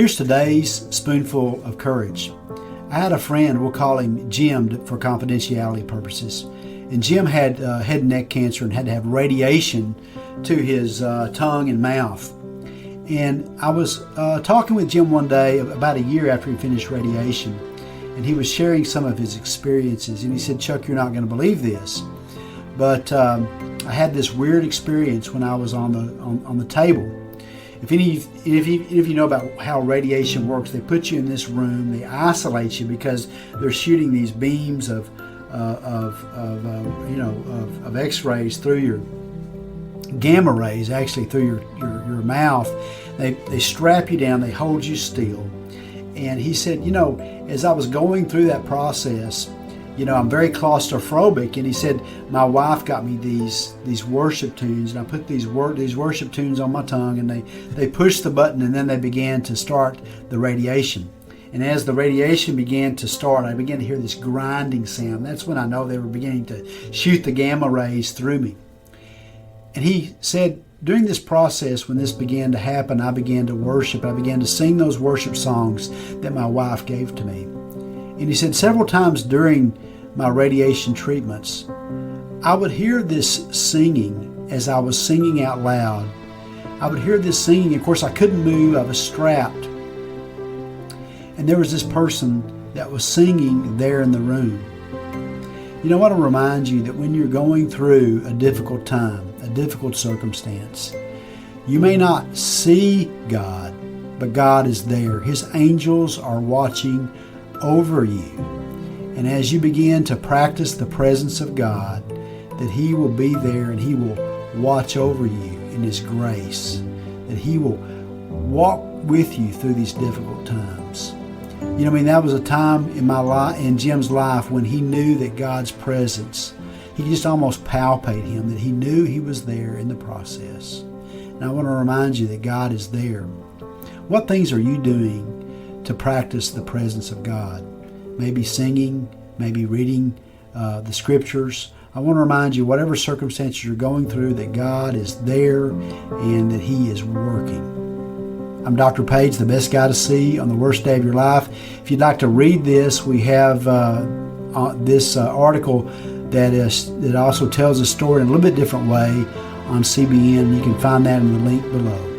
Here's today's Spoonful of Courage. I had a friend, we'll call him Jim for confidentiality purposes, and Jim had head and neck cancer and had to have radiation to his tongue and mouth. And I was talking with Jim one day about a year after he finished radiation, and he was sharing some of his experiences, and he said, "Chuck, you're not going to believe this, but I had this weird experience when I was on the table." If you know about how radiation works, they put you in this room, they isolate you because they're shooting these beams of X-rays through your gamma rays, actually through your mouth. They strap you down, they hold you still. And he said, as I was going through that process, I'm very claustrophobic, and he said my wife got me these worship tunes, and I put these worship tunes on my tongue, and they pushed the button, and then they began to start the radiation. And as the radiation began to start, I began to hear this grinding sound. That's when I know they were beginning to shoot the gamma rays through me. And he said, during this process, when this began to happen, I began to worship. I began to sing those worship songs that my wife gave to me. And he said several times during my radiation treatments, I would hear this singing as I was singing out loud. I would hear this singing. Of course, I couldn't move. I was strapped. And there was this person that was singing there in the room. I want to remind you that when you're going through a difficult time, a difficult circumstance, you may not see God, but God is there. His angels are watching over you. And as you begin to practice the presence of God, that He will be there and He will watch over you in His grace, that He will walk with you through these difficult times. That was a time in Jim's life when he knew that God's presence, he could just almost palpate Him, that he knew He was there in the process. And I want to remind you that God is there. What things are you doing to practice the presence of God? Maybe singing, maybe reading the scriptures. I want to remind you, whatever circumstances you're going through, that God is there and that He is working. I'm Dr. Page, the best guy to see on the worst day of your life. If you'd like to read this, we have this article that also tells a story in a little bit different way on CBN. You can find that in the link below.